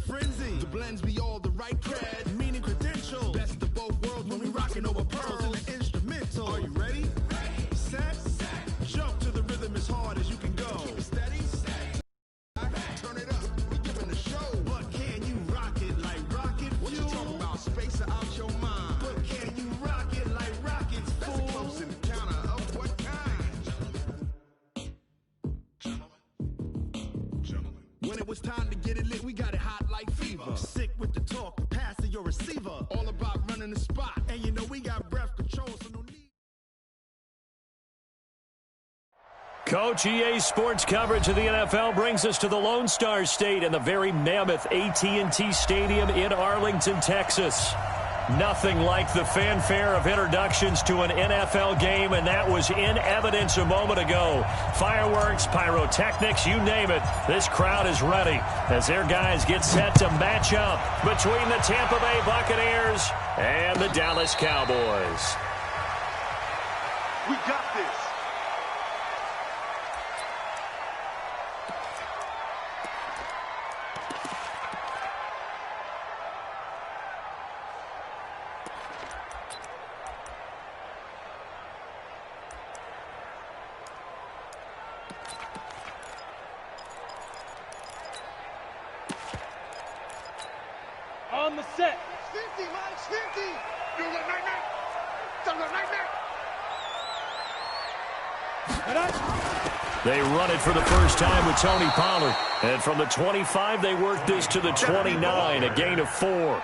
frenzy. The blends be all the right cred, meaning credential. Best of both worlds when we rockin' over pearls in the instrumental. Are you ready? Set. Jump to the rhythm as hard as you can go. Steady. Turn it up. We giving the show. But can you rock it like rocket fuel? What you talking about? Space out your mind. But can you rock it like rockets, fool? That's a close encounter of what kind? Gentlemen. When it was time to get it lit, we got it hot like fever. Sick with the talk, pass to your receiver. All about running the spot. And you know we got breath control, so no need. Coach, EA Sports coverage of the NFL brings us to the Lone Star State and the very mammoth AT&T Stadium in Arlington, Texas. Nothing like the fanfare of introductions to an NFL game, and that was in evidence a moment ago. Fireworks, pyrotechnics, you name it. This crowd is ready as their guys get set to match up between the Tampa Bay Buccaneers and the Dallas Cowboys. We got this. On the set. 50, Mike, 50. Do the night-night. Do the night-night. They run it for the first time with Tony Pollard. And from the 25, they work this to the 29, a gain of 4.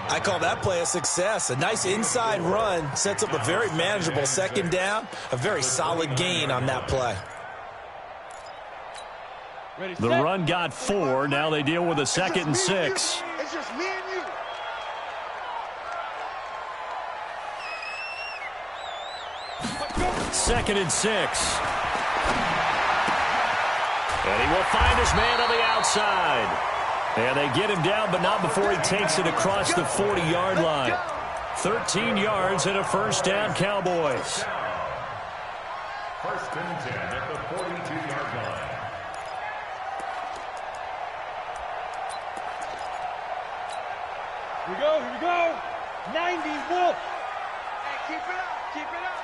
I call that play a success. A nice inside run sets up a very manageable second down, a very solid gain on that play. The run got 4. Now they deal with a 2nd and 6. It's just me and you. Second and 6. And he will find his man on the outside. And they get him down, but not before he takes it across the 40-yard line. 13 yards and a first down, Cowboys. First and 10 at the 42-yard line. Here we go. 90, Wolf. Hey, keep it up, keep it up.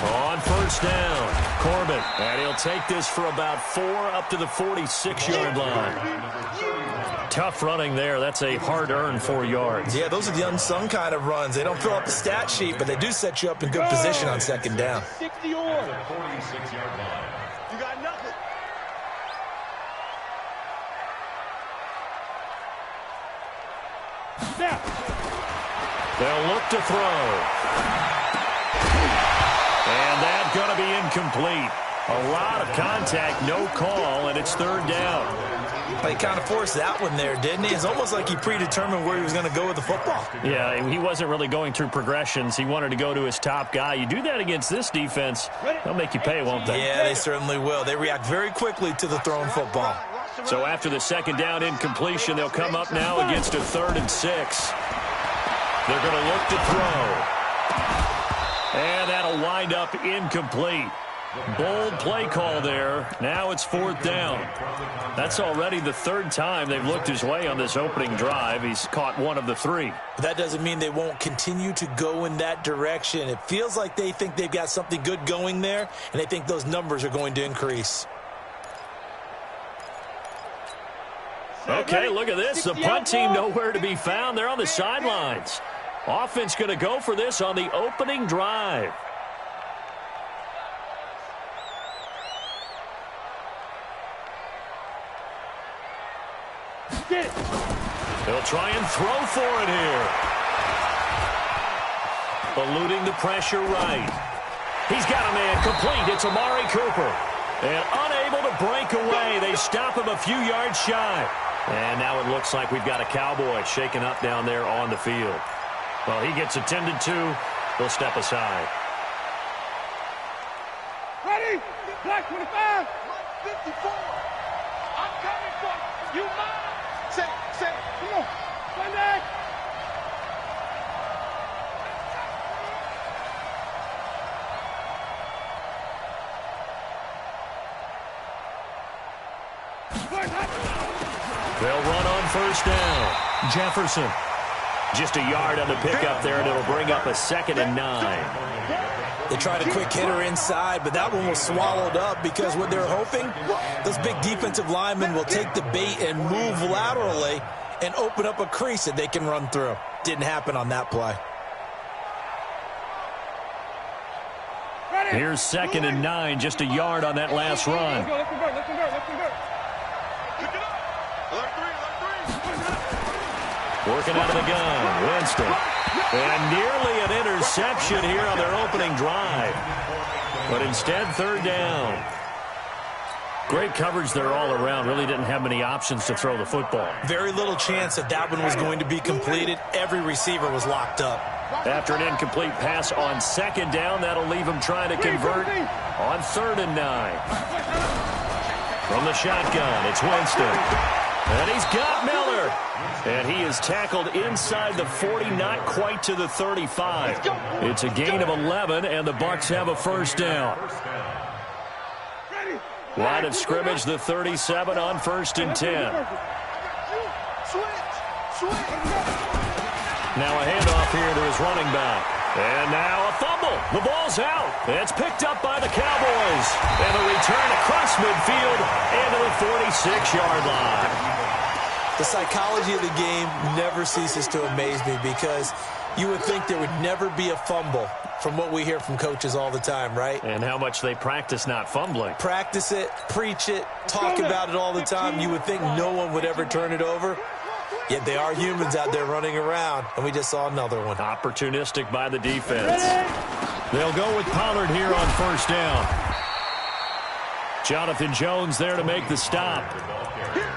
On first down, Corbett. And he'll take this for about 4 up to the 46-yard line. Tough running there. That's a hard-earned 4 yards. Yeah, those are the unsung kind of runs. They don't fill up the stat sheet, but they do set you up in good position on second down. 60 or. 46-yard line. You got nothing. Snap. They'll look to throw. And that's going to be incomplete. A lot of contact, no call, and it's third down. He kind of forced that one there, didn't he? It's almost like he predetermined where he was going to go with the football. Yeah, he wasn't really going through progressions. He wanted to go to his top guy. You do that against this defense, they'll make you pay, won't they? Yeah, they certainly will. They react very quickly to the thrown football. So after the second down incompletion, they'll come up now against a 3rd and 6. They're going to look to throw. And that'll wind up incomplete. Bold play call there. Now it's 4th down. That's already the 3rd time they've looked his way on this opening drive. He's caught 1 of the 3. But that doesn't mean they won't continue to go in that direction. It feels like they think they've got something good going there, and they think those numbers are going to increase. Okay, look at this. The punt team nowhere to be found. They're on the sidelines. Offense going to go for this on the opening drive. They'll try and throw for it here. Eluding the pressure right. He's got a man complete. It's Amari Cooper. And unable to break away. They stop him a few yards shy. And now it looks like we've got a Cowboy shaken up down there on the field. Well, he gets attended to. We'll step aside. Ready? Black 25. 54. I'm coming for you. You mine. Say, Come on. Play back. They'll run on first down. Jefferson. Just a yard on the pickup there, and it'll bring up a 2nd and 9. They tried a quick hitter inside, but that one was swallowed up because what they're hoping, those big defensive linemen will take the bait and move laterally and open up a crease that they can run through. Didn't happen on that play. Here's 2nd and 9, just a yard on that last run. Let's convert. Working out of the gun, Winston. And nearly an interception here on their opening drive. But instead, 3rd down. Great coverage there all around. Really didn't have many options to throw the football. Very little chance that that one was going to be completed. Every receiver was locked up. After an incomplete pass on 2nd down, that'll leave him trying to convert on 3rd and 9. From the shotgun, it's Winston. And he's got Miller. And he is tackled inside the 40, not quite to the 35. It's a gain of 11, and the Bucs have a 1st down. Line of scrimmage, the 37 on 1st and 10. Now a handoff here to his running back. And now a fumble. The ball's out. It's picked up by the Cowboys. And a return across midfield into the 46-yard line. The psychology of the game never ceases to amaze me because you would think there would never be a fumble from what we hear from coaches all the time, right? And how much they practice not fumbling. Practice it, preach it, talk about it all the time. You would think no one would ever turn it over. Yet they are humans out there running around, and we just saw another one. Opportunistic by the defense. They'll go with Pollard here on 1st down. Jonathan Jones there to make the stop.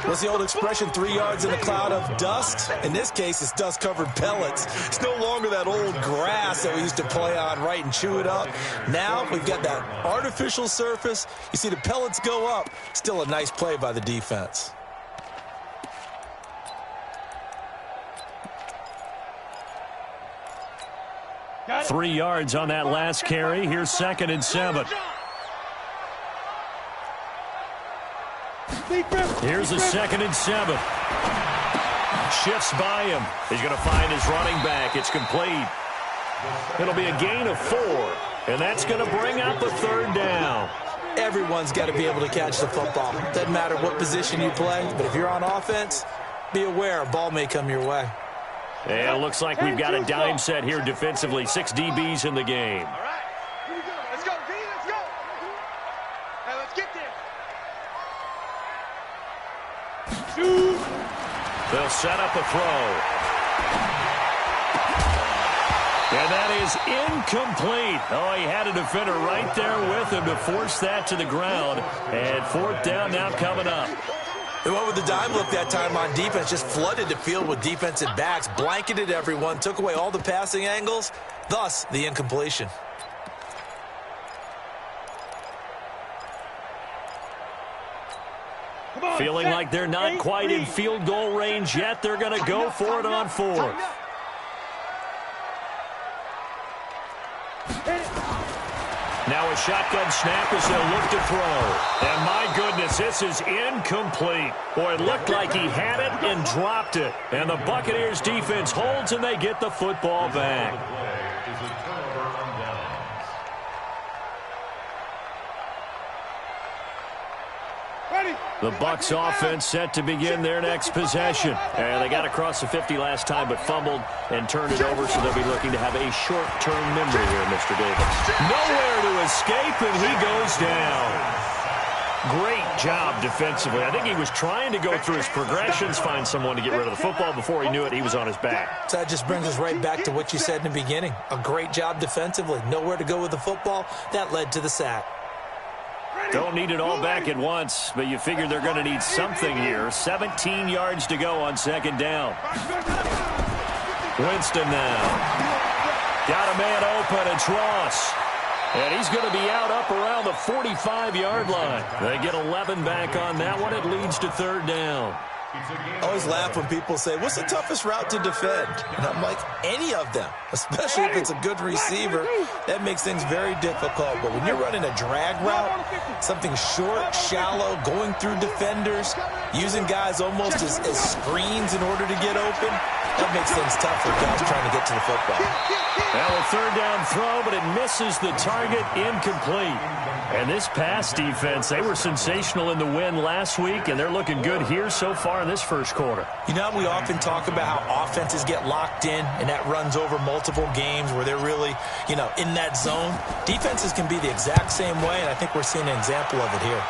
What's the old expression, 3 yards in a cloud of dust? In this case, it's dust-covered pellets. It's no longer that old grass that we used to play on, right, and chew it up. Now we've got that artificial surface. You see the pellets go up. Still a nice play by the defense. Got 3 yards on that last carry. Here's 2nd and 7. Here's a 2nd and 7. Shifts by him. He's going to find his running back. It's complete. It'll be a gain of 4. And that's going to bring up a 3rd down. Everyone's got to be able to catch the football. Doesn't matter what position you play, but if you're on offense, be aware a ball may come your way. And it looks like we've got a dime set here defensively. 6 DBs in the game. All right. Here we go. Let's go, D. Let's go. Hey, let's get there. They'll set up a throw. And that is incomplete. Oh, he had a defender right there with him to force that to the ground. And 4th down now coming up. They went with the dime look that time on defense, just flooded the field with defensive backs, blanketed everyone, took away all the passing angles, thus the incompletion. Feeling like they're not quite in field goal range yet. They're going to go for it on 4th. Now a shotgun snap as they'll look to throw. And my goodness, this is incomplete. Boy, it looked like he had it and dropped it. And the Buccaneers defense holds and they get the football back. The Bucs offense set to begin their next possession. And they got across the 50 last time but fumbled and turned it over, so they'll be looking to have a short-term memory here, Mr. Davis. Nowhere to escape, and he goes down. Great job defensively. I think he was trying to go through his progressions, find someone to get rid of the football. Before he knew it, he was on his back. So that just brings us right back to what you said in the beginning. A great job defensively. Nowhere to go with the football. That led to the sack. Don't need it all back at once, but you figure they're going to need something here. 17 yards to go on 2nd down. Winston now. Got a man open. It's Ross. And he's going to be out up around the 45-yard line. They get 11 back on that one. It leads to 3rd down. I always laugh when people say, what's the toughest route to defend? And I'm like, any of them, especially if it's a good receiver. That makes things very difficult. But when you're running a drag route, something short, shallow, going through defenders, using guys almost as screens in order to get open, that makes things tough for guys trying to get to the football. Now a third down throw, but it misses the target, incomplete. And this pass defense, they were sensational in the win last week, and they're looking good here so far in this first quarter. You know, we often talk about how offenses get locked in, and that runs over multiple games where they're really, in that zone. Defenses can be the exact same way, and I think we're seeing an example of it here.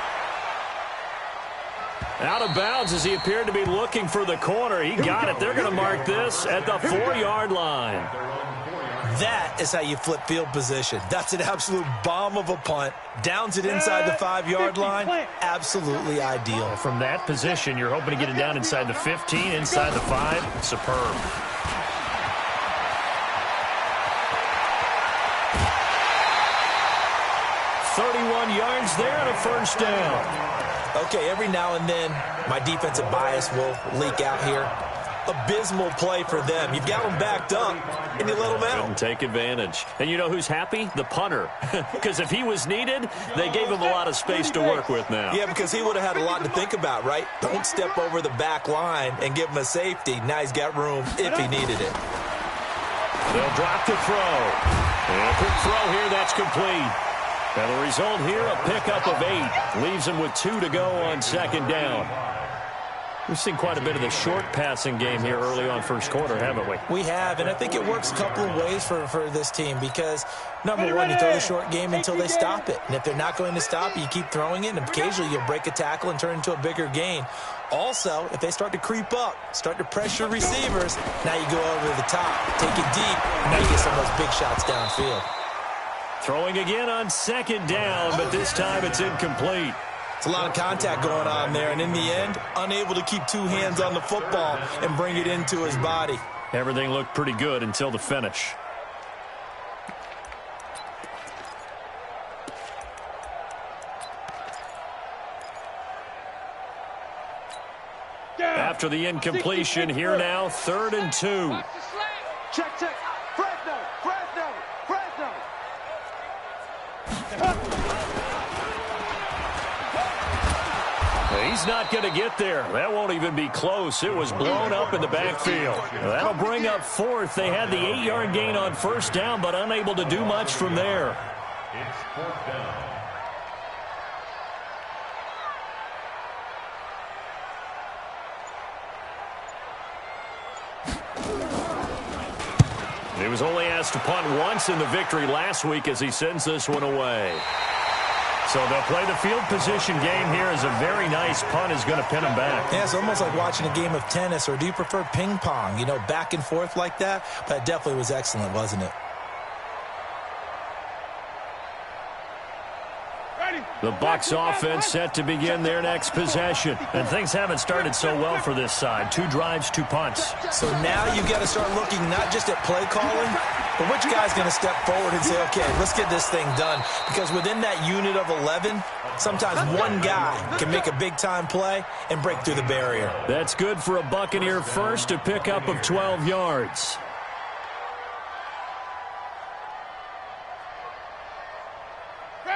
Out of bounds as he appeared to be looking for the corner. He got it. They're going to mark this at the 4-yard line. That is how you flip field position. That's an absolute bomb of a punt. Downs it inside the 5-yard line. Absolutely ideal. From that position, you're hoping to get it down inside the 15, inside the 5. Superb. .31 yards there and a first down. Okay, every now and then, my defensive bias will leak out here. Abysmal play for them. You've got them backed up, and you let them out. Couldn't take advantage. And you know who's happy? The punter. Because if he was needed, they gave him a lot of space to work with now. Yeah, because he would have had a lot to think about, right? Don't step over the back line and give him a safety. Now he's got room if he needed it. They'll drop the throw. And a quick throw here, that's complete. And the result here, a pickup of 8. Leaves him with 2 to go on second down. We've seen quite a bit of the short passing game here early on first quarter, haven't we? We have, and I think it works a couple of ways for this team because, number one, you throw the short game until they stop it. And if they're not going to stop it, you keep throwing it, and occasionally you'll break a tackle and turn it into a bigger gain. Also, if they start to creep up, start to pressure receivers, now you go over the top, take it deep, and now you get some of those big shots downfield. Throwing again on second down, but this time it's incomplete. It's a lot of contact going on there, and in the end, unable to keep 2 hands on the football and bring it into his body. Everything looked pretty good until the finish. After the incompletion, here now, 3rd and 2. Check. Fresno. He's not going to get there. That won't even be close. It was blown up in the backfield. That'll bring up 4th. They had the 8-yard gain on first down, but unable to do much from there. It's 4th down. He was only asked to punt once in the victory last week as he sends this one away. So they'll play the field position game here as a very nice punt is going to pin him back. Yeah, it's almost like watching a game of tennis, or do you prefer ping pong? Back and forth like that? But it definitely was excellent, wasn't it? The Bucs offense set to begin their next possession. And things haven't started so well for this side. 2 drives, 2 punts. So now you've got to start looking not just at play calling, but which guy's going to step forward and say, okay, let's get this thing done. Because within that unit of 11, sometimes one guy can make a big-time play and break through the barrier. That's good for a Buccaneer first, a pickup of 12 yards.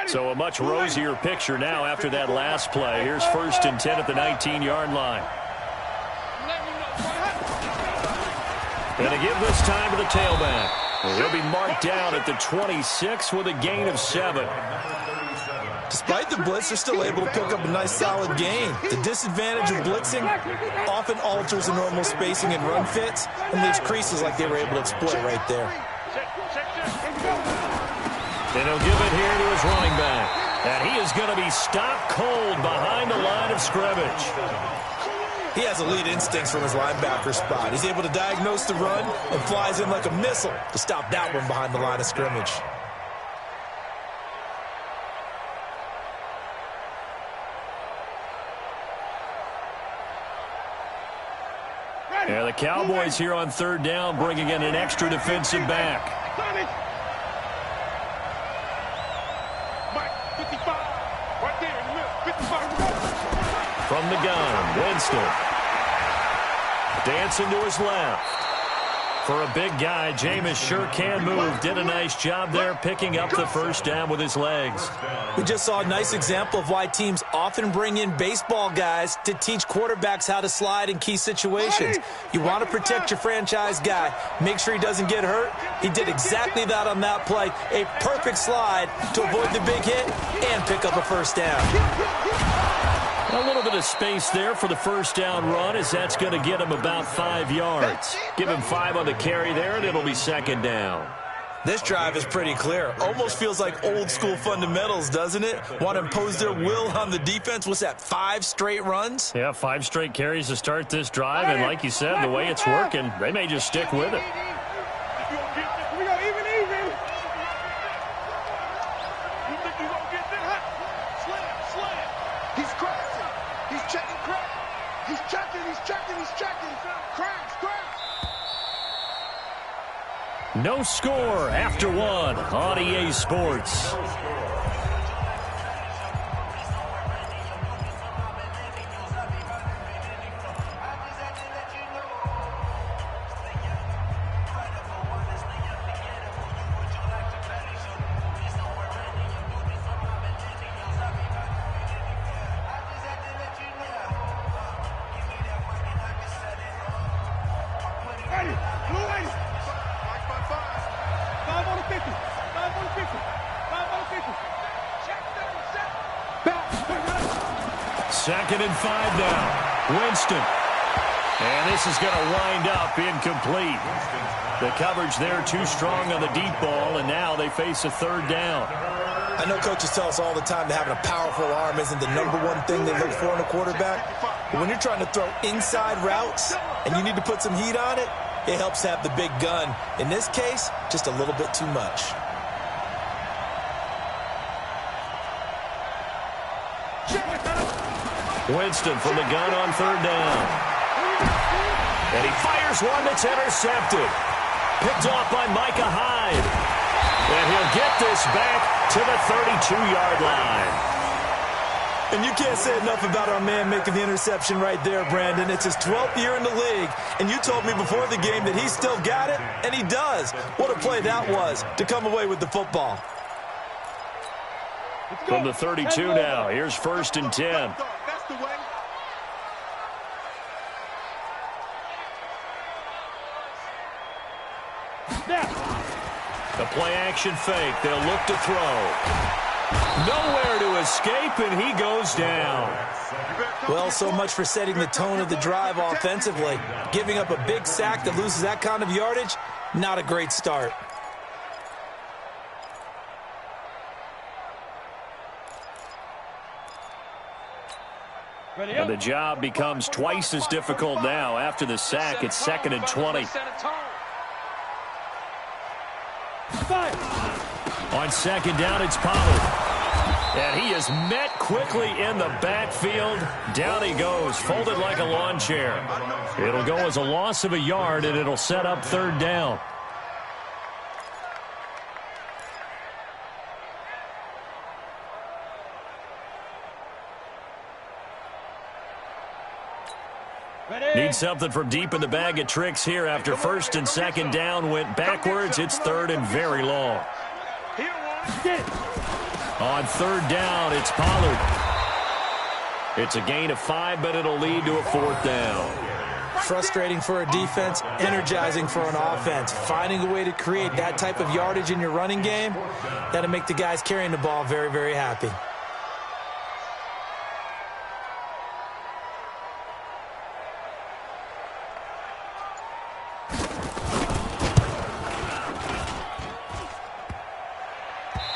So a much rosier picture now after that last play. Here's 1st and 10 at the 19-yard line. And to give this time to the tailback. He'll be marked down at the 26 with a gain of 7. Despite the blitz, they're still able to pick up a nice solid gain. The disadvantage of blitzing often alters the normal spacing and run fits and leaves creases like they were able to exploit right there. And he'll give it here to his running back. And he is going to be stopped cold behind the line of scrimmage. He has elite instincts from his linebacker spot. He's able to diagnose the run and flies in like a missile to stop that one behind the line of scrimmage. Yeah, the Cowboys here on 3rd down bringing in an extra defensive back. From the gun, Winston. Dancing to his left. For a big guy, Jameis sure can move. Did a nice job there picking up the first down with his legs. We just saw a nice example of why teams often bring in baseball guys to teach quarterbacks how to slide in key situations. You want to protect your franchise guy. Make sure he doesn't get hurt. He did exactly that on that play. A perfect slide to avoid the big hit and pick up a first down. A little bit of space there for the first down run, as that's going to get him about 5 yards. Give him 5 on the carry there, and it'll be second down. This drive is pretty clear. Almost feels like old school fundamentals, doesn't it? Want to impose their will on the defense. What's that, 5 straight runs? Yeah, 5 straight carries to start this drive, and like you said, the way it's working, they may just stick with it. No score after 1 on EA Sports. Second and 5 now. Winston. And this is going to wind up incomplete. The coverage there too strong on the deep ball, and now they face a third down. I know coaches tell us all the time that having a powerful arm isn't the #1 thing they look for in a quarterback. But when you're trying to throw inside routes and you need to put some heat on it, it helps to have the big gun. In this case, just a little bit too much. Winston from the gun on third down. And he fires one that's intercepted. Picked off by Micah Hyde. And he'll get this back to the 32-yard line. And you can't say enough about our man making the interception right there, Brandon. It's his 12th year in the league, and you told me before the game that he still got it, and he does. What a play that was to come away with the football. From the 32 now, here's 1st and 10. The play-action fake. They'll look to throw. Nowhere to escape, and he goes down. Well, so much for setting the tone of the drive offensively. Giving up a big sack that loses that kind of yardage, not a great start. And the job becomes twice as difficult now. After the sack, it's 2nd and 20. On 2nd down, it's Pollard. And he is met quickly in the backfield. Down he goes, folded like a lawn chair. It'll go as a loss of a yard, and it'll set up 3rd down. Need something from deep in the bag of tricks here after 1st and 2nd down went backwards. It's 3rd and very long. On 3rd down, it's Pollard. It's a gain of 5, but it'll lead to a 4th down. Frustrating for a defense, energizing for an offense. Finding a way to create that type of yardage in your running game, that'll make the guys carrying the ball very, very happy.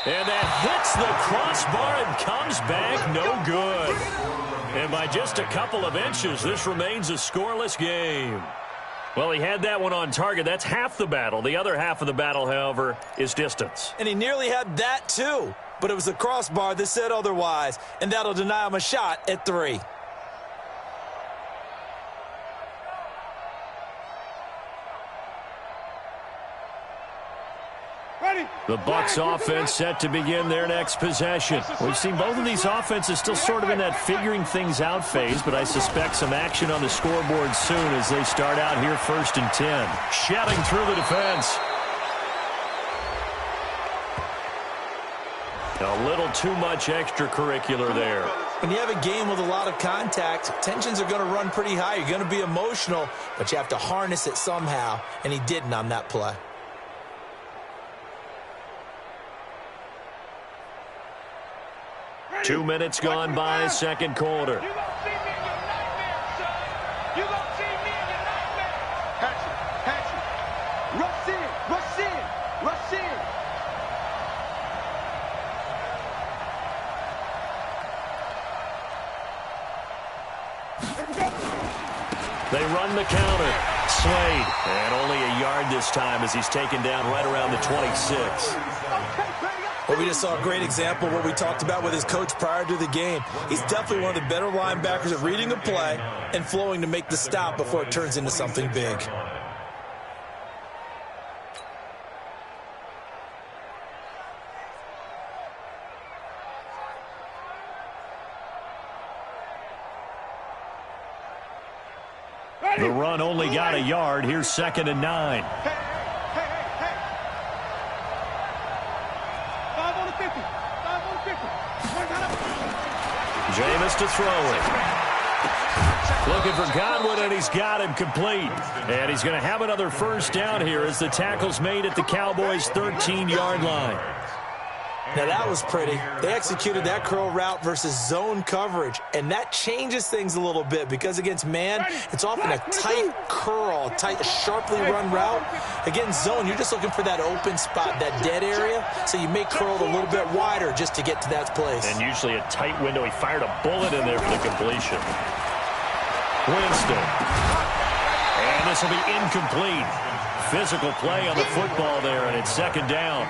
And that hits the crossbar and comes back no good. And by just a couple of inches, this remains a scoreless game. Well, he had that one on target. That's half the battle. The other half of the battle, however, is distance. And he nearly had that, too. But it was the crossbar that said otherwise. And that'll deny him a shot at 3. The Bucs offense set to begin their next possession. We've seen both of these offenses still sort of in that figuring things out phase, but I suspect some action on the scoreboard soon as they start out here 1st and 10. Shedding through the defense. A little too much extracurricular there. When you have a game with a lot of contact, tensions are going to run pretty high. You're going to be emotional, but you have to harness it somehow, and he didn't on that play. Ready. 2 minutes gone by, second quarter. You gonna see me in your nightmare, son. You gonna see me in your nightmare. Hatchet. Rush in. They run the counter. Slade. And only a yard this time as he's taken down right around the 26. Well, we just saw a great example of what we talked about with his coach prior to the game. He's definitely one of the better linebackers at reading a play and flowing to make the stop before it turns into something big. The run only got a yard. Here's 2nd and 9. Hey. 5 on the 50. 5 on the 50. Jameis to throw it. Looking for Godwin, and he's got him complete. And he's going to have another first down here as the tackle's made at the Cowboys' 13-yard line. Now, that was pretty. They executed that curl route versus zone coverage, and that changes things a little bit because against man, it's often a tight curl, tight, sharply run route. Against zone, you're just looking for that open spot, that dead area, so you may curl it a little bit wider just to get to that place. And usually a tight window. He fired a bullet in there for the completion. Winston. And this will be incomplete. Physical play on the football there, and it's 2nd down.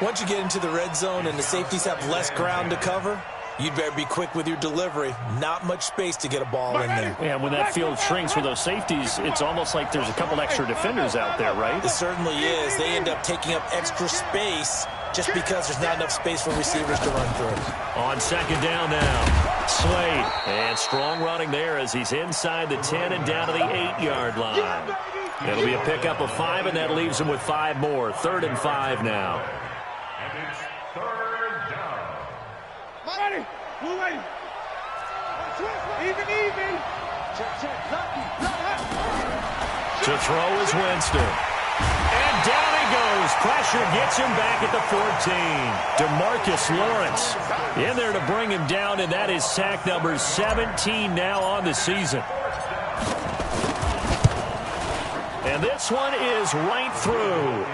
Once you get into the red zone and the safeties have less ground to cover, you'd better be quick with your delivery. Not much space to get a ball in there. Yeah, when that field shrinks with those safeties, it's almost like there's a couple extra defenders out there, right? It certainly is. They end up taking up extra space just because there's not enough space for receivers to run through. On 2nd down now, Slade. And strong running there as he's inside the 10 and down to the 8-yard line. It'll be a pickup of 5, and that leaves him with 5 more. 3rd and 5 now. And it's 3rd down. Ready. Blue lady. Even. Check. To throw is Winston. And down he goes. Pressure gets him back at the 14. DeMarcus Lawrence in there to bring him down, and that is sack number 17 now on the season. And this one is right through.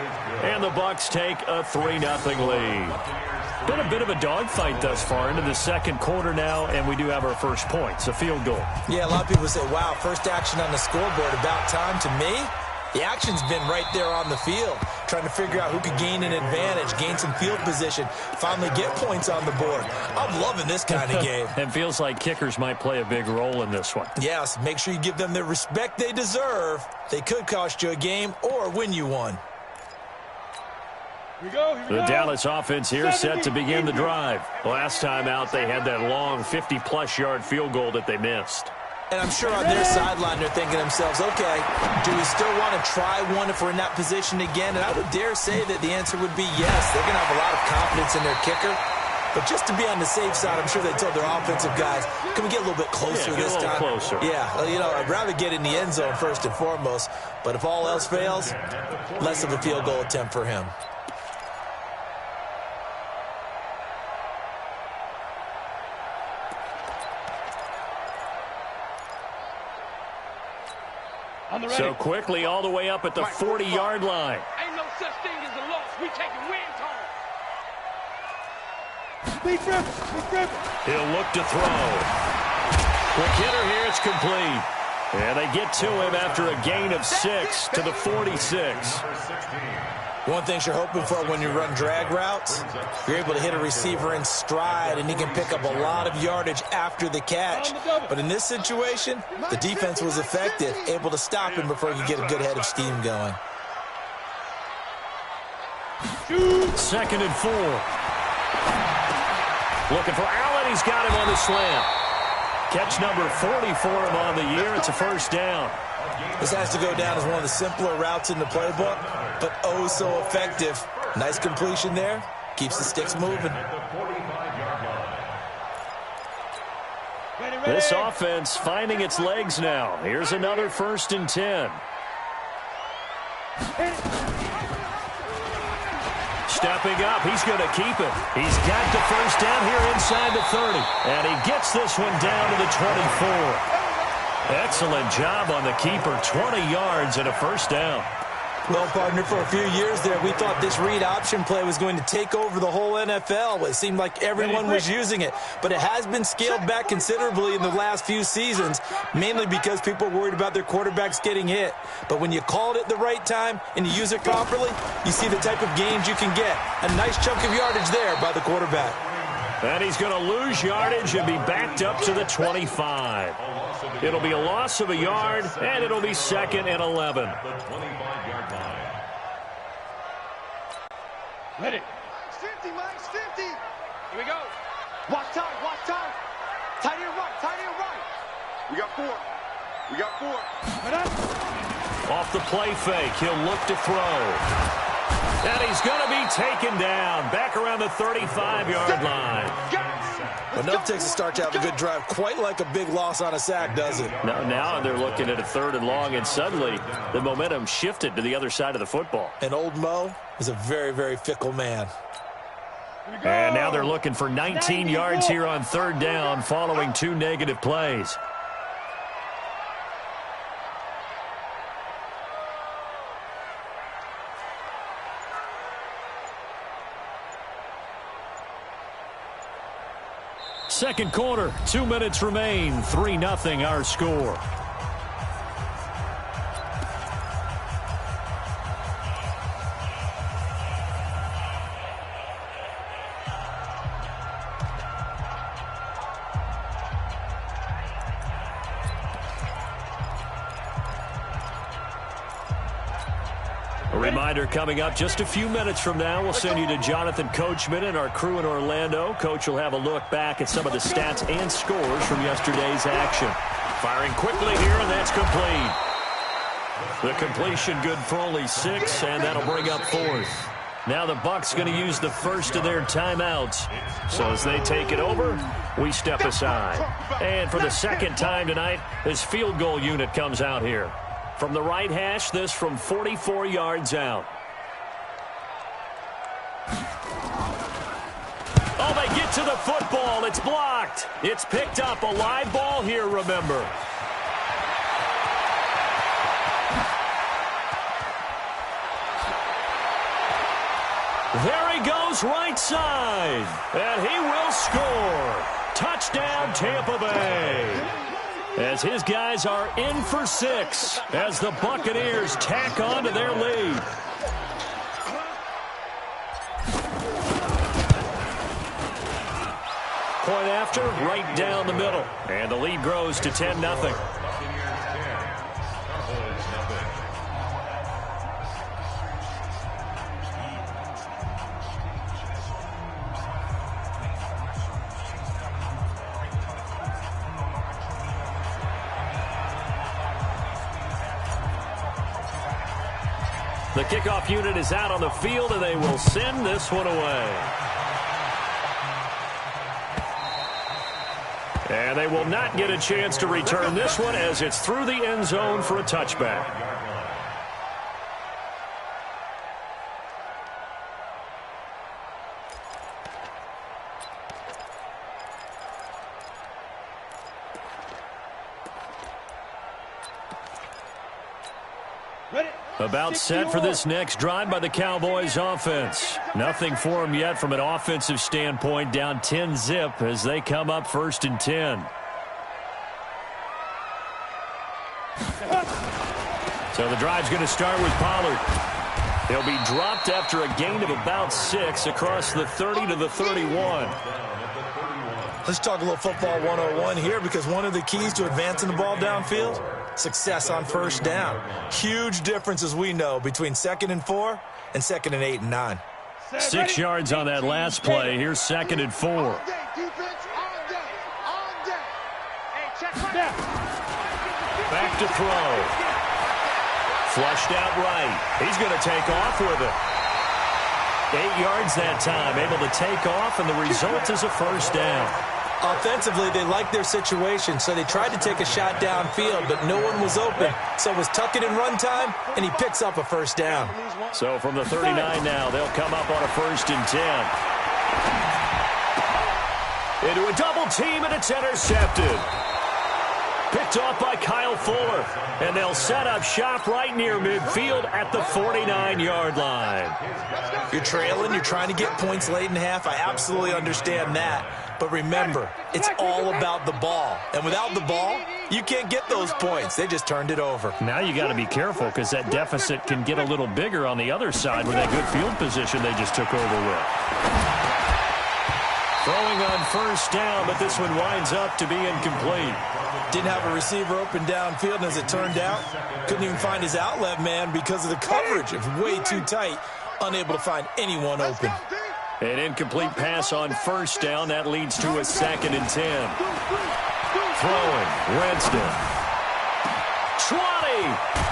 And the Bucs take a 3-0 lead. Been a bit of a dogfight thus far into the second quarter now, and we do have our first points, a field goal. Yeah, a lot of people say, wow, first action on the scoreboard, about time. To me, the action's been right there on the field, trying to figure out who could gain an advantage, gain some field position, finally get points on the board. I'm loving this kind of game. It feels like kickers might play a big role in this one. Yes, make sure you give them the respect they deserve. They could cost you a game or win you one. Here we go. The Dallas offense here set to begin the drive. Last time out, they had that long 50-plus yard field goal that they missed. And I'm sure on their sideline, they're thinking to themselves, okay, do we still want to try one if we're in that position again? And I would dare say that the answer would be yes. They're going to have a lot of confidence in their kicker. But just to be on the safe side, I'm sure they told their offensive guys, can we get a little bit closer this time? Closer. Yeah, you know, I'd rather get in the end zone first and foremost. But if all else fails, less of a field goal attempt for him. So quickly all the way up at the 40-yard line. Ain't no such thing as a loss. We taking wins home. He'll look to throw. Quick hitter here, it's complete. And they get to him after a gain of 6 to the 46. One thing you're hoping for when you run drag routes, you're able to hit a receiver in stride, and he can pick up a lot of yardage after the catch. But in this situation, the defense was effective, able to stop him before he could get a good head of steam going. 2nd and 4. Looking for Allen. He's got him on the slant. Catch number 40 for him on the year. It's a first down. This has to go down as one of the simpler routes in the playbook, but oh so effective. Nice completion there. Keeps the sticks moving. This offense finding its legs now. Here's another 1st and 10. Stepping up, he's going to keep it. He's got the first down here inside the 30. And he gets this one down to the 24. Excellent job on the keeper. 20 yards and a first down. Well, partner, for a few years there, we thought this read option play was going to take over the whole NFL. It seemed like everyone was using it, but it has been scaled back considerably in the last few seasons, mainly because people are worried about their quarterbacks getting hit. But when you called it the right time and you use it properly, you see the type of gains you can get. A nice chunk of yardage there by the quarterback. And he's going to lose yardage and be backed up to the 25. It'll be a loss of a yard, and it'll be 2nd and 11. The 25-yard line. Ready. 50, Mike, 50. Here we go. Watch time, watch time. Tight end right, tight end right. We got 4. We got 4. Off the play fake, he'll look to throw. And he's going to be taken down back around the 35-yard line. Enough takes a start to have a good drive. Quite like a big loss on a sack, does it? Now they're looking at a 3rd and long, and suddenly the momentum shifted to the other side of the football. And old Mo is a very, very fickle man. And now they're looking for 19 yards here on 3rd down following 2 negative plays. Second quarter, 2 minutes remain, 3-0 our score. A reminder coming up just a few minutes from now, we'll send you to Jonathan Coachman and our crew in Orlando. Coach will have a look back at some of the stats and scores from yesterday's action. Firing quickly here, and that's complete. The completion good for only 6, and that'll bring up 4th. Now the Bucs going to use the first of their timeouts. So as they take it over, we step aside. And for the second time tonight, his field goal unit comes out here. From the right hash, this from 44 yards out. Oh, they get to the football. It's blocked. It's picked up. A live ball here, remember. There he goes right side. And he will score. Touchdown, Tampa Bay. As his guys are in for 6 as the Buccaneers tack on to their lead. Point after, right down the middle. And the lead grows to 10-0. The kickoff unit is out on the field, and they will send this one away. And they will not get a chance to return this one as it's through the end zone for a touchback. About set for this next drive by the Cowboys offense. Nothing for them yet from an offensive standpoint, down 10-zip as they come up 1st and 10. So the drive's going to start with Pollard. He'll be dropped after a gain of about 6 across the 30 to the 31. Let's talk a little football 101 here, because one of the keys to advancing the ball downfield, success on 1st down. Huge difference, as we know, between 2nd and 4 and 2nd and 8 and 9. 6 yards on that last play. Here's 2nd and 4. All day, defense, all day, all day. Hey, check that. Back to throw. Flushed out right. He's going to take off with it. 8 yards that time, able to take off, and the result is a first down. Offensively, they liked their situation, so they tried to take a shot downfield, but no one was open. So it was tuck it in run time, and he picks up a first down. So from the 39 now, they'll come up on a 1st and 10. Into a double team, and it's intercepted. Picked off by Kyle Fuller. And they'll set up shop right near midfield at the 49-yard line. You're trailing, you're trying to get points late in the half. I absolutely understand that. But remember, it's all about the ball. And without the ball, you can't get those points. They just turned it over. Now you got to be careful because that deficit can get a little bigger on the other side with that good field position they just took over with. Throwing on 1st down, but this one winds up to be incomplete. Didn't have a receiver open downfield, and as it turned out, couldn't even find his outlet man because of the coverage. It was way too tight, unable to find anyone open. An incomplete pass on 1st down. That leads to a 2nd and 10. Throwing, Winston. 20.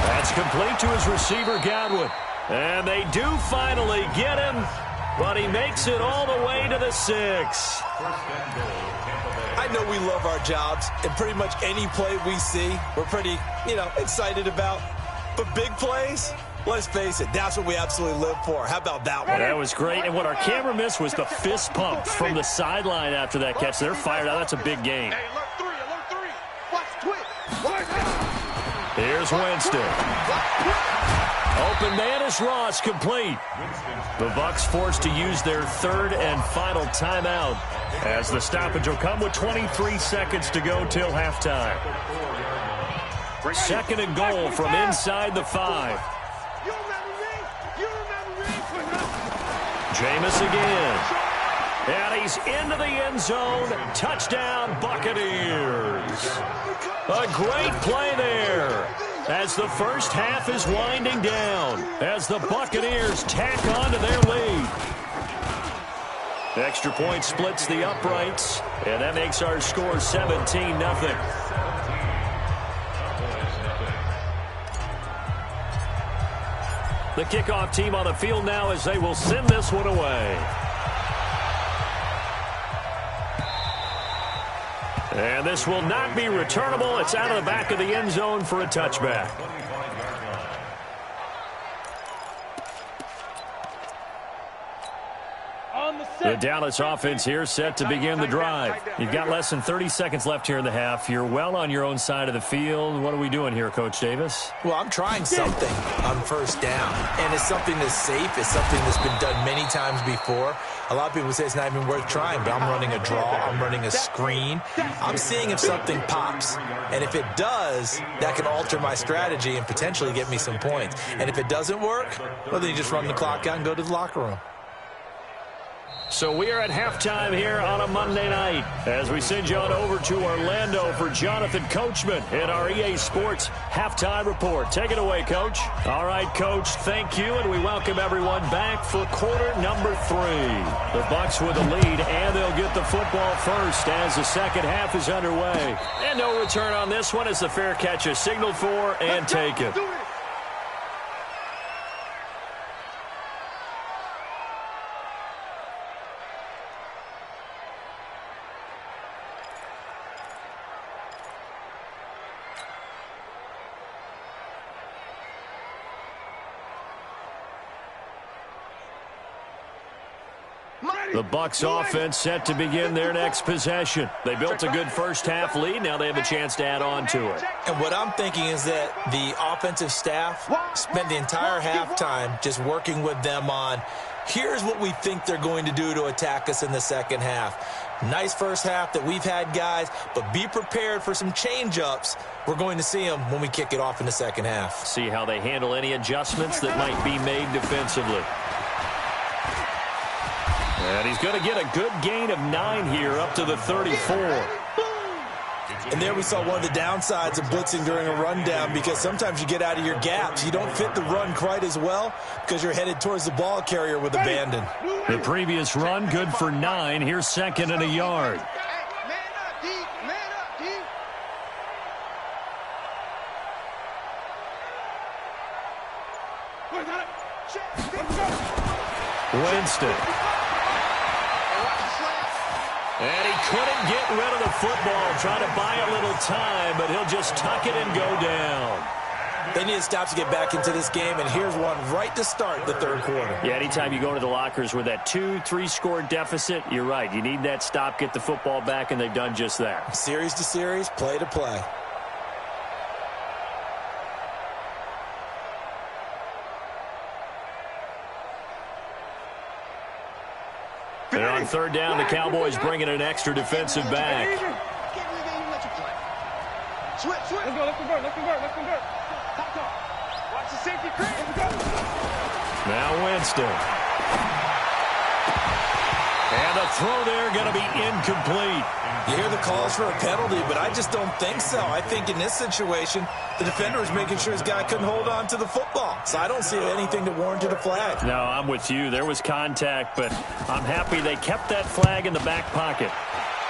That's complete to his receiver, Godwin. And they do finally get him, but he makes it all the way to the 6. I know we love our jobs, and pretty much any play we see, we're pretty, excited about. But big plays, let's face it, that's what we absolutely live for. How about that one? That was great, and what our camera missed was the fist pump from the sideline after that catch. They're fired out. That's a big game. Hey, alert 3. Watch twitch. Here's Winston. Open man is Ross, complete. The Bucs forced to use their 3rd and final timeout as the stoppage will come with 23 seconds to go till halftime. 2nd and goal from inside the 5. Jameis again. And he's into the end zone. Touchdown, Buccaneers. A great play there as the first half is winding down as the Buccaneers tack on to their lead. Extra point splits the uprights, and that makes our score 17-0. The kickoff team on the field now as they will send this one away. And this will not be returnable. It's out of the back of the end zone for a touchback. The Dallas offense here set to begin the drive. You've got less than 30 seconds left here in the half. You're well on your own side of the field. What are we doing here, Coach Davis? Well, I'm trying something on 1st down, and it's something that's safe. It's something that's been done many times before. A lot of people say it's not even worth trying, but I'm running a draw. I'm running a screen. I'm seeing if something pops, and if it does, that can alter my strategy and potentially get me some points. And if it doesn't work, well, then you just run the clock out and go to the locker room. So we are at halftime here on a Monday night as we send you on over to Orlando for Jonathan Coachman in our EA Sports Halftime Report. Take it away, Coach. All right, Coach, thank you, and we welcome everyone back for quarter number 3. The Bucs with the lead, and they'll get the football first as the second half is underway. And no return on this one as the fair catch is signaled for and taken. The Bucs offense set to begin their next possession. They built a good first half lead. Now they have a chance to add on to it. And what I'm thinking is that the offensive staff spent the entire halftime just working with them on, here's what we think they're going to do to attack us in the second half. Nice first half that we've had, guys, but be prepared for some change-ups. We're going to see them when we kick it off in the second half. See how they handle any adjustments that might be made defensively. And he's going to get a good gain of 9 here up to the 34. And there we saw one of the downsides of blitzing during a rundown, because sometimes you get out of your gaps. You don't fit the run quite as well because you're headed towards the ball carrier with abandon. The previous run good for 9. Here's 2nd and a yard. Winston. And he couldn't get rid of the football, trying to buy a little time, but he'll just tuck it and go down. They need to stop to get back into this game, and here's one right to start the third quarter. Yeah, anytime you go to the lockers with that 2-3 score deficit, you're right. You need that stop, get the football back, and they've done just that. Series to series, play to play. They're on 3rd down. The Cowboys bringing an extra defensive back. Switch. Let's convert. Watch the safety creep. Now Winston. And the throw there going to be incomplete. You hear the calls for a penalty, but I just don't think so. I think in this situation, the defender was making sure his guy couldn't hold on to the football. So I don't see anything to warrant a flag. No, I'm with you. There was contact, but I'm happy they kept that flag in the back pocket.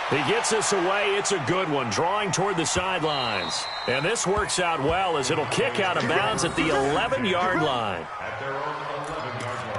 He gets us away. It's a good one, drawing toward the sidelines. And this works out well as it'll kick out of bounds at the 11-yard line. At their own 11-yard line.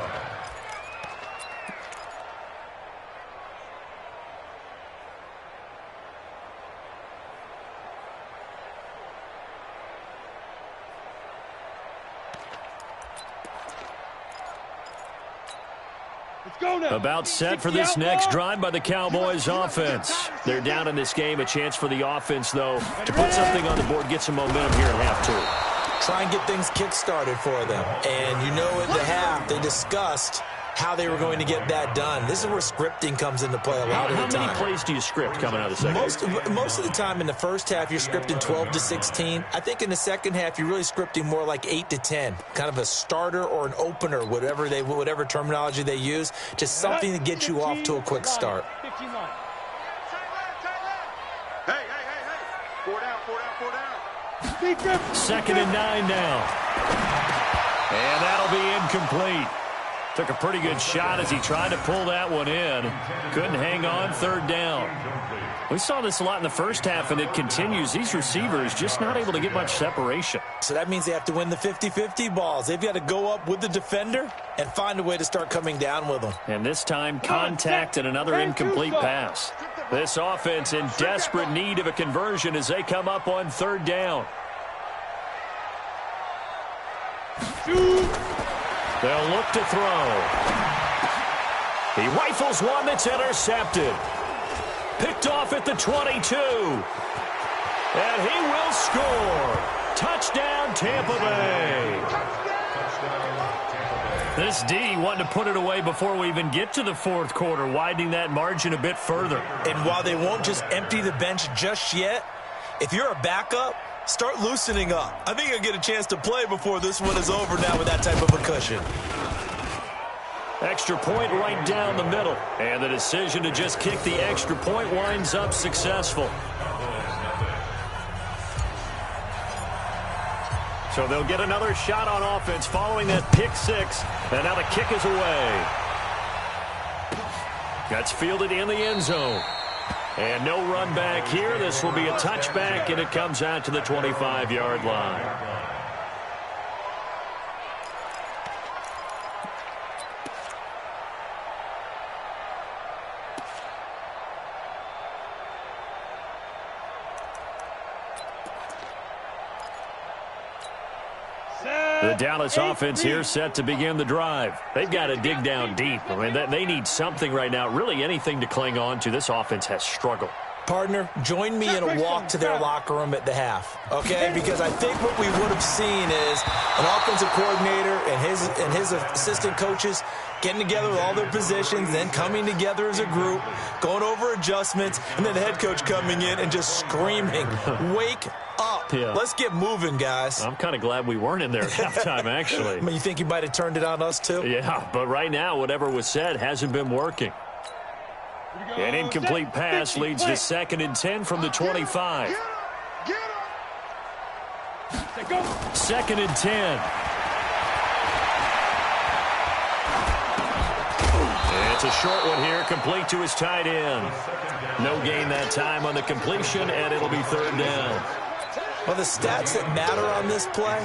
About set for this next drive by the Cowboys offense. They're down in this game. A chance for the offense, though, to put something on the board, get some momentum here at half 2. Try and get things kick-started for them. And you know at the half, they discussed how they were going to get that done. This is where scripting comes into play a lot of the time. How many plays do you script coming out of the second? Most of the time in the first half, you're scripting 12 to 16. I think in the second half, you're really scripting more like 8 to 10. Kind of a starter or an opener, whatever terminology they use. Just something to get you off to a quick start. Hey. 4 down. 2nd and 9 now. And that'll be incomplete. Took a pretty good shot as he tried to pull that one in. Couldn't hang on. 3rd down. We saw this a lot in the first half, and it continues. These receivers just not able to get much separation. So that means they have to win the 50-50 balls. They've got to go up with the defender and find a way to start coming down with them. And this time, contact and another incomplete pass. This offense in desperate need of a conversion as they come up on 3rd down. They'll look to throw. He rifles one that's intercepted. Picked off at the 22. And he will score. Touchdown, Tampa Bay. This D wanting to put it away before we even get to the 4th quarter, widening that margin a bit further. And while they won't just empty the bench just yet, if you're a backup, start loosening up. I think you'll get a chance to play before this one is over now with that type of a cushion. Extra point right down the middle. And the decision to just kick the extra point winds up successful. So they'll get another shot on offense following that pick 6. And now the kick is away. That's fielded in the end zone. And no run back here. This will be a touchback, and it comes out to the 25-yard line. The Dallas offense here set to begin the drive. They've got to dig down deep. I mean, they need something right now, really anything to cling on to. This offense has struggled. Partner, join me in a walk to their locker room at the half, okay? Because I think what we would have seen is an offensive coordinator and his assistant coaches getting together with all their positions, then coming together as a group, going over adjustments, and then the head coach coming in and just screaming, wake up. Yeah. Let's get moving, guys. I'm kind of glad we weren't in there at halftime, actually. I mean, you think you might have turned it on us, too? Yeah, but right now, whatever was said hasn't been working. An incomplete pass leads to 2nd and 10 from the 25. Second and 10. It's a short one here, complete to his tight end. No gain that time on the completion, and it'll be third down. Well, the stats that matter on this play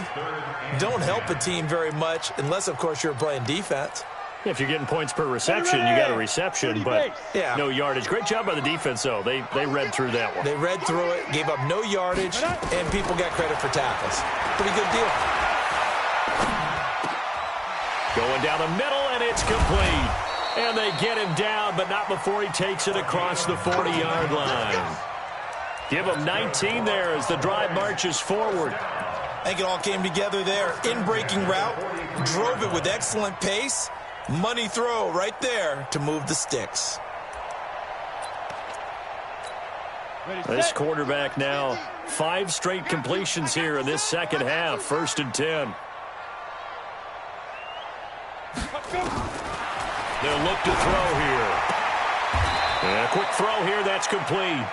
don't help a team very much unless, of course, you're playing defense. If you're getting points per reception, you got a reception, but no yardage. Great job by the defense, though. They read through that one. They read through it, gave up no yardage, and people got credit for tackles. Pretty good deal. Going down the middle, and it's complete. And they get him down, but not before he takes it across the 40-yard line. Give him 19 there as the drive marches forward. I think it all came together there. In-breaking route, drove it with excellent pace. Money throw right there to move the sticks. This quarterback now, 5 straight completions here in this second half. First and 10. They'll look to throw here. And a quick throw here, that's complete.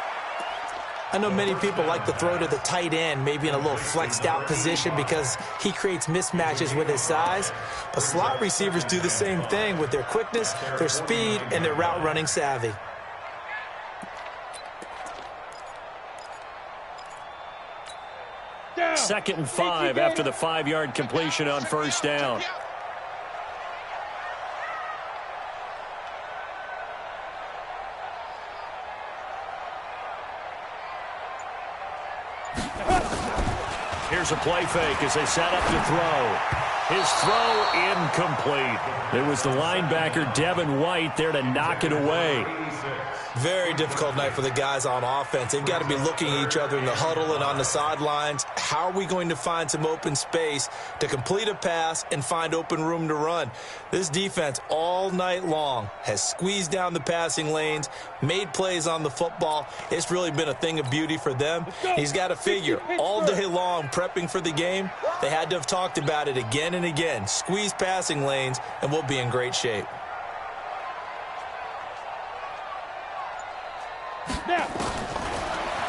I know many people like to throw to the tight end, maybe in a little flexed out position because he creates mismatches with his size. But slot receivers do the same thing with their quickness, their speed, and their route running savvy. Second and 5 after the 5-yard completion on first down. Here's a play fake as they set up to throw. His throw incomplete. It was the linebacker, Devin White, there to knock it away. Very difficult night for the guys on offense. They've got to be looking at each other in the huddle and on the sidelines. How are we going to find some open space to complete a pass and find open room to run? This defense all night long has squeezed down the passing lanes, made plays on the football. It's really been a thing of beauty for them. He's got to figure all day long prepping for the game. They had to have talked about it again and again. Squeeze passing lanes and we'll be in great shape.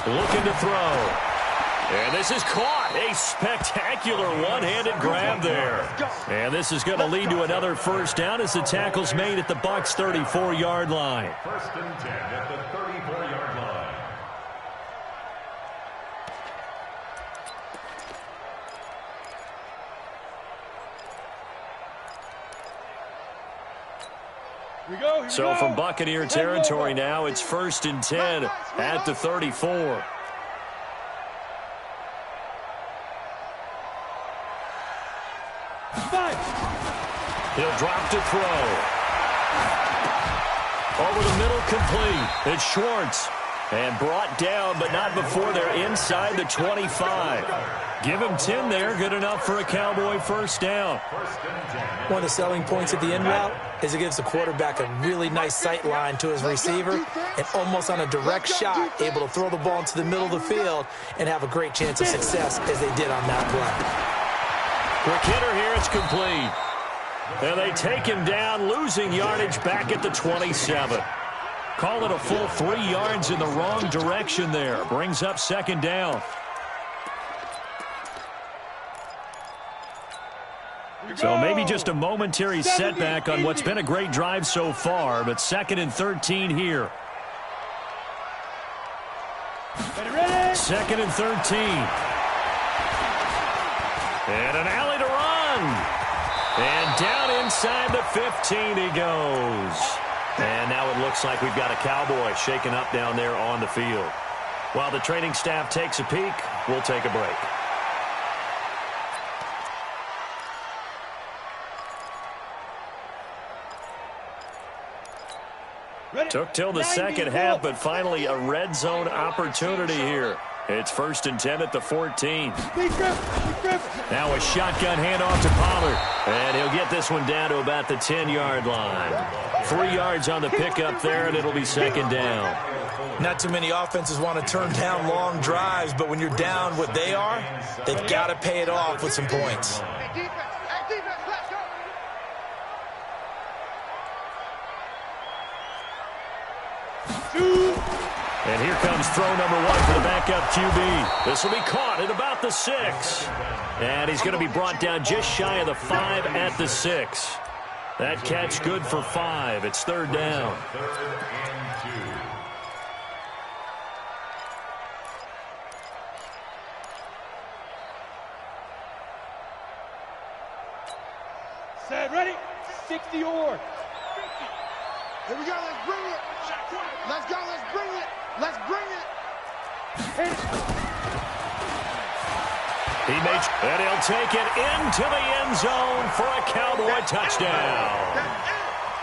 Looking to throw. And this is caught. A spectacular one-handed grab there. And this is going to lead to another first down as the tackle's made at the Bucs' 34-yard line. First and 10 at the 34-yard line. So from Buccaneer territory now, it's first and 10 at the 34. He'll drop to throw. Over the middle, complete. It's Schwartz. And brought down, but not before they're inside the 25. Give him 10 there. Good enough for a Cowboy first down. One of the selling points of the in route is it gives the quarterback a really nice sight line to his receiver and almost on a direct shot able to throw the ball into the middle of the field and have a great chance of success as they did on that play. Quick hitter here. It's complete. And they take him down, losing yardage back at the 27. Call it a full 3 yards in the wrong direction there. Brings up second down. So maybe just a momentary setback on what's been a great drive so far, but second and 13 here. Second and 13. And an alley to run. And down inside the 15 he goes. And now it looks like we've got a Cowboy shaken up down there on the field. While the training staff takes a peek, we'll take a break. Took till the second half, but finally a red zone opportunity here. It's first and 10 at the 14. Now a shotgun handoff to Pollard. And he'll get this one down to about the 10-yard line. 3 yards on the pickup there, and it'll be second down. Not too many offenses want to turn down long drives, but when you're down what they are, they've got to pay it off with some points. And here comes throw number 1 for the backup QB. This will be caught at about the 6. And he's going to be brought down just shy of the 5 at the 6. That catch good for 5. It's third down. Set, ready? 60 or. Here we go, let's bring it. Let's go, let's bring it. Let's bring it. He makes, and he'll take it into the end zone for a Cowboy touchdown.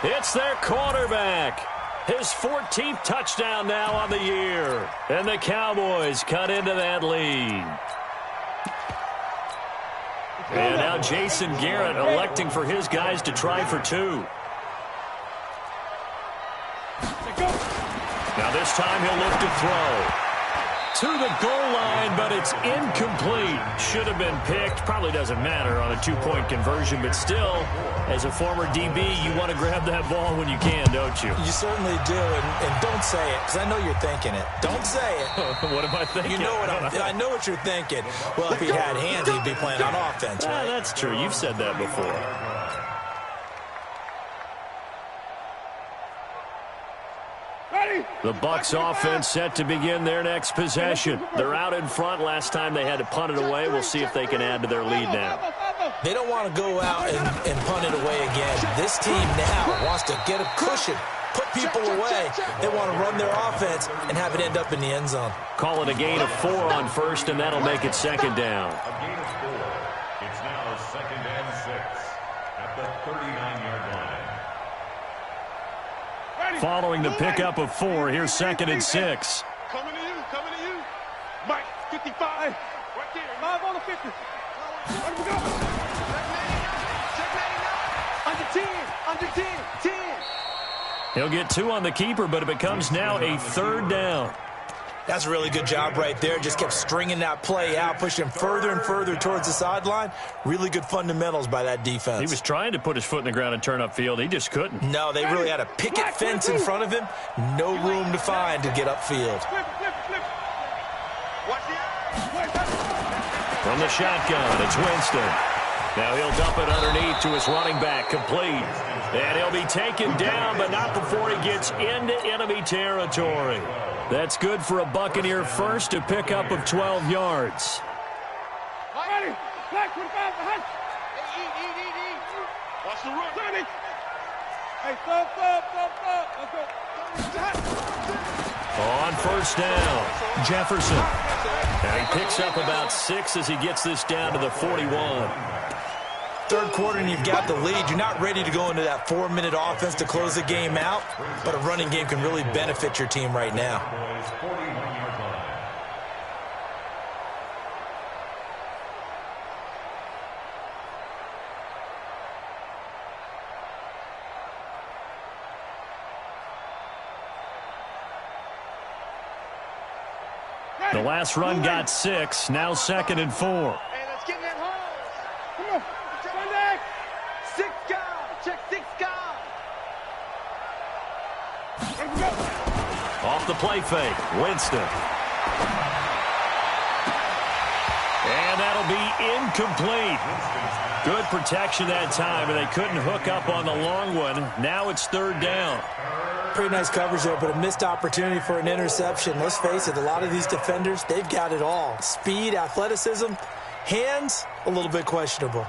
It's their quarterback. His 14th touchdown now on the year. And the Cowboys cut into that lead. And now Jason Garrett electing for his guys to try for 2. Now this time he'll look to throw. To the goal line, but it's incomplete. Should have been picked. Probably doesn't matter on a 2-point conversion, but still, as a former DB, you want to grab that ball when you can, don't you? You certainly do, and don't say it, because I know you're thinking it. Don't say it. What am I thinking? You know what I know what you're thinking. Well, if he had hands, he'd be playing on offense, right? That's true. You've said that before. The Bucs offense set to begin their next possession. They're out in front. Last time they had to punt it away. We'll see if they can add to their lead now. They don't want to go out and punt it away again. This team now wants to get a cushion, put people away. They want to run their offense and have it end up in the end zone. Call it a gain of 4 on first, and that'll make it second down. A gain of 4. It's now 2nd and 6 at the 39-yard line. Following the pickup of 4, here's 2nd and 6. Coming to you, coming to you. Mike, 55. Right there, 5 on the 50. Let me go. Under 10, 10. He'll get 2 on the keeper, but it becomes now a third down. That's a really good job right there. Just kept stringing that play out, pushing further and further towards the sideline. Really good fundamentals by that defense. He was trying to put his foot in the ground and turn upfield. He just couldn't. No, they really had a picket fence in front of him. No room to find to get upfield. From the shotgun, it's Winston. Now he'll dump it underneath to his running back, complete. And he'll be taken down, but not before he gets into enemy territory. That's good for a Buccaneer first, a pickup of 12 yards. Ready? Black 25 behind. Watch the run. Hey, stop. Let's go. On first down, Jefferson. And he picks up about 6 as he gets this down to the 41. Third quarter and you've got the lead. You're not ready to go into that 4-minute offense to close the game out, but a running game can really benefit your team right now. The last run got 6, now 2nd and 4. Hey, let's get in that hole. Come on. Run back. 6 guys. Check 6 guys. Let me go. Off the play fake, Winston. And that'll be incomplete. Good protection that time, and they couldn't hook up on the long one. Now it's third down. Pretty nice coverage there, but a missed opportunity for an interception. Let's face it, a lot of these defenders, they've got it all. Speed, athleticism, hands, a little bit questionable.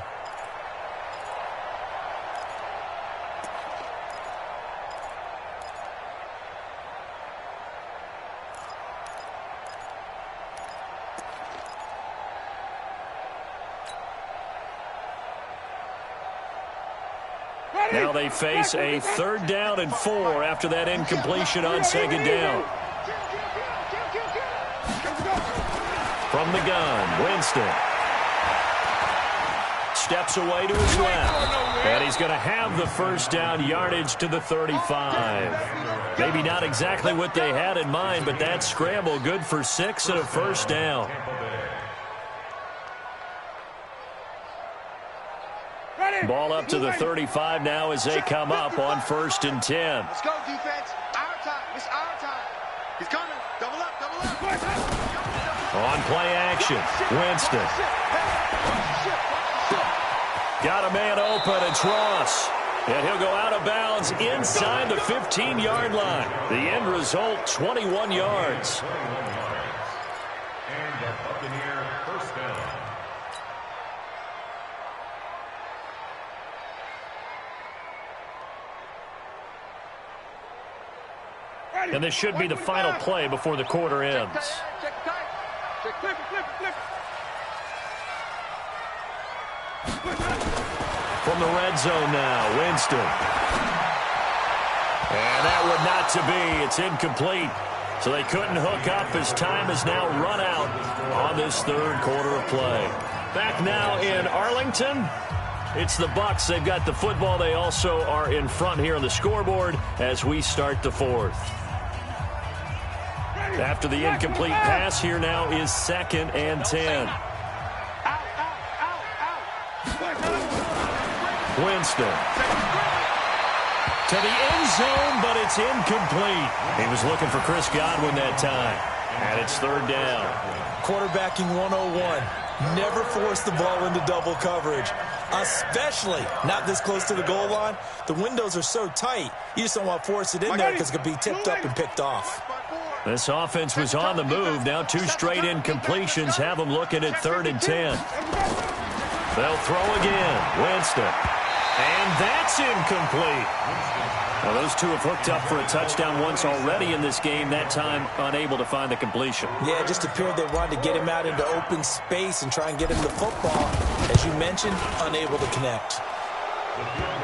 Now they face a 3rd down and 4 after that incompletion on 2nd down. From the gun, Winston. Steps away to his left. And he's going to have the first down, yardage to the 35. Maybe not exactly what they had in mind, but that scramble good for 6 and a first down. Ball up to the 35 now as they come up on 1st and 10. Let's go, defense. Our time. It's our time. He's coming. Double On play action, Winston. Got a man open, it's Ross. And he'll go out of bounds inside the 15-yard line. The end result, 21 yards. And the Buccaneer first down. And this should be the final play before the quarter ends. From the red zone now, Winston. And that would not to be. It's incomplete. So they couldn't hook up as time is now run out on this third quarter of play. Back now in Arlington. It's the Bucs. They've got the football. They also are in front here on the scoreboard as we start the fourth. After the incomplete pass, here now is 2nd and 10. Winston. To the end zone, but it's incomplete. He was looking for Chris Godwin that time. And it's 3rd down. Quarterbacking 101. Never force the ball into double coverage, especially not this close to the goal line. The windows are so tight, you just don't want to force it in there because it could be tipped up and picked off. This offense was on the move. Now 2 straight incompletions have them looking at 3rd and 10. They'll throw again. Winston. And that's incomplete. Well, those two have hooked up for a touchdown once already in this game, that time unable to find the completion. Yeah, it just appeared they wanted to get him out into open space and try and get him the football. As you mentioned, unable to connect.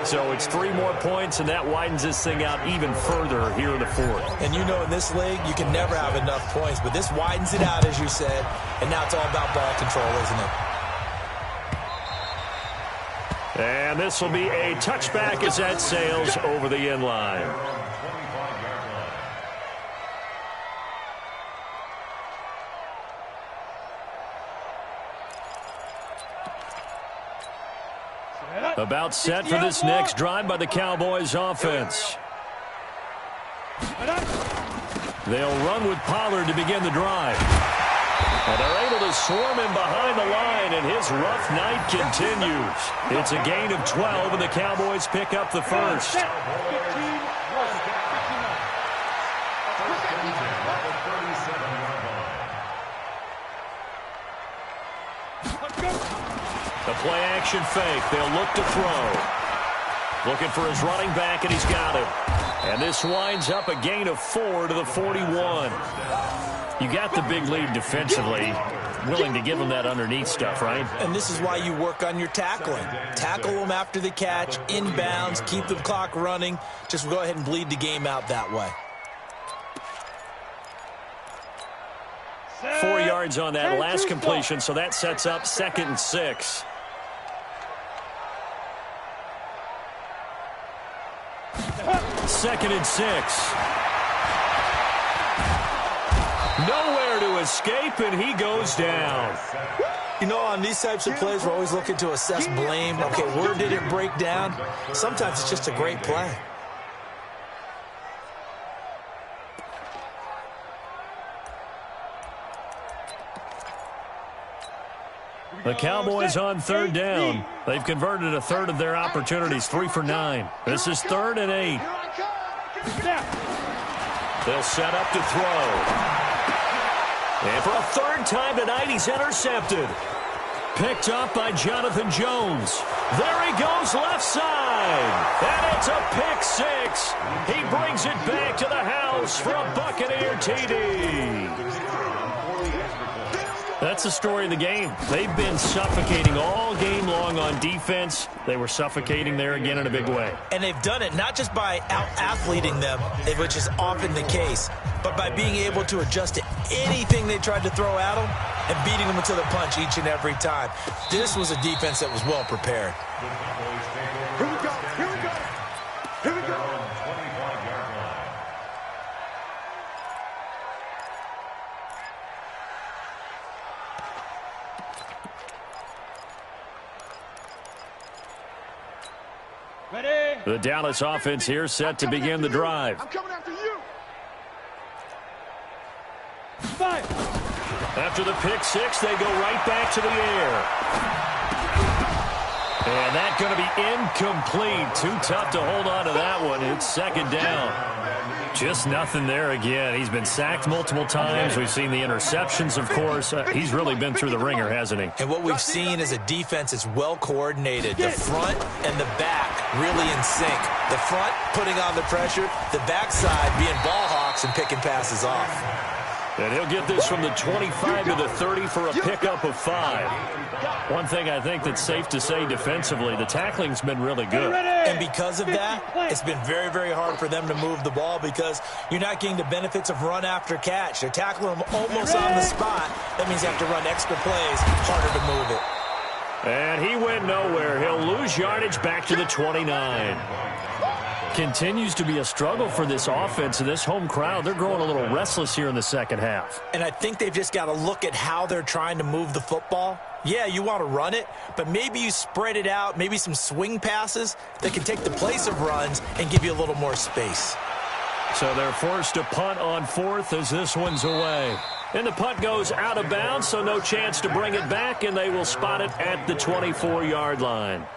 So it's 3 more points, and that widens this thing out even further here in the fourth. And you know in this league, you can never have enough points, but this widens it out, as you said, and now it's all about ball control, isn't it? And this will be a touchback as that sails over the end line. About set for this next drive by the Cowboys offense. They'll run with Pollard to begin the drive. And they're able to swarm him behind the line, and his rough night continues. It's a gain of 12, and the Cowboys pick up the first. The play-action fake. They'll look to throw. Looking for his running back, and he's got him. And this winds up a gain of 4 to the 41. You got the big lead defensively, willing to give them that underneath stuff, right? And this is why you work on your tackling. Tackle them after the catch, inbounds, keep the clock running. Just go ahead and bleed the game out that way. 4 yards on that last completion, so that sets up 2nd and 6. Second and 6. Nowhere to escape, and he goes down. You know, on these types of plays, we're always looking to assess blame. Okay, where did it break down? Sometimes it's just a great play. The Cowboys on 3rd down. They've converted a third of their opportunities, 3 for 9. This is 3rd and 8. They'll set up to throw. And for a 3rd time tonight, he's intercepted. Picked up by Jonathan Jones. There he goes left side. And it's a pick 6. He brings it back to the house for a Buccaneer TD. That's the story of the game. They've been suffocating all game long on defense. They were suffocating there again in a big way. And they've done it not just by out-athleting them, which is often the case, but by being able to adjust to anything they tried to throw at them and beating them to the punch each and every time. This was a defense that was well prepared. Here we go. Here we go. Here we go. The Dallas offense here set to begin the drive. I'm coming after you. And After the pick six, they go right back to the air. And that's going to be incomplete. Too tough to hold on to that one. It's second down. Just nothing there again. He's been sacked multiple times. We've seen the interceptions, of course. He's really been through the ringer, hasn't he? And what we've seen is a defense that's well coordinated. The front and the back really in sync. The front putting on the pressure, the backside being ball hawks and picking passes off. And he'll get this from the 25 to the 30 for a pickup of 5. One thing I think that's safe to say defensively, the tackling's been really good. And because of that, it's been very, very hard for them to move the ball because you're not getting the benefits of run after catch. They're tackling them almost on the spot. That means you have to run extra plays, harder to move it. And he went nowhere. He'll lose yardage back to the 29. Continues to be a struggle for this offense and this home crowd. They're growing a little restless here in the second half. And I think they've just got to look at how they're trying to move the football. Yeah, you want to run it, but maybe you spread it out, maybe some swing passes that can take the place of runs and give you a little more space. So they're forced to punt on 4th as this one's away. And the punt goes out of bounds, so no chance to bring it back, and they will spot it at the 24-yard line.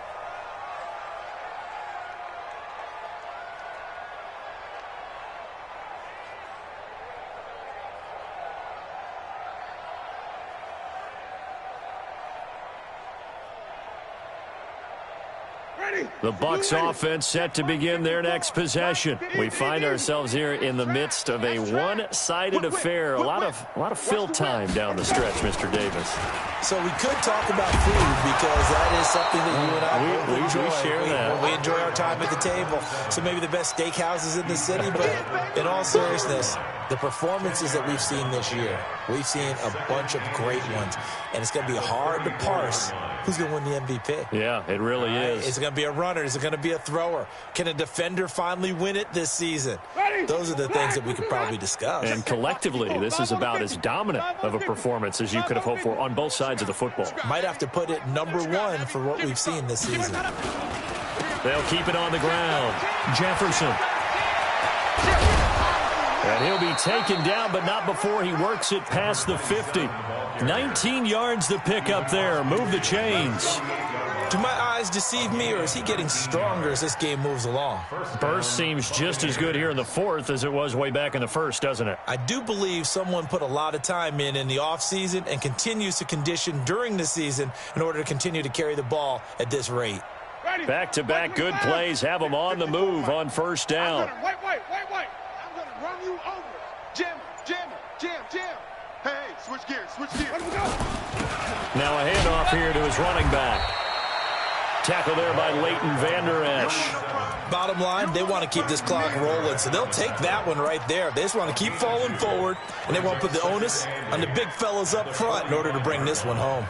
The Bucs offense set to begin their next possession. We find ourselves here in the midst of a one-sided affair. A lot of fill time down the stretch, Mr. Davis. So we could talk about food because that is something that you and I enjoy. We share that. We enjoy our time at the table. So maybe the best steakhouses in the city, but in all seriousness, the performances that we've seen this year, we've seen a bunch of great ones, and it's going to be hard to parse who's going to win the MVP. Yeah, it really is. Is it going to be a runner? Is it going to be a thrower? Can a defender finally win it this season? Those are the things that we could probably discuss. And collectively, this is about as dominant of a performance as you could have hoped for on both sides of the football. Might have to put it #1 for what we've seen this season. They'll keep it on the ground. Jefferson. And he'll be taken down, but not before he works it past the 50. 19 yards to pick up there. Move the chains. Do my eyes deceive me, or is he getting stronger as this game moves along? Burst seems just as good here in the 4th as it was way back in the 1st, doesn't it? I do believe someone put a lot of time in the offseason and continues to condition during the season in order to continue to carry the ball at this rate. Back-to-back good plays have them on the move on first down. Wait. I'm going to run you over. Jam. Hey, switch gears. Let me go. Now a handoff here to his running back. Tackle there by Leighton Vander Esch. Bottom line, they want to keep this clock rolling, so they'll take that one right there. They just want to keep falling forward, and they want to put the onus on the big fellas up front in order to bring this one home.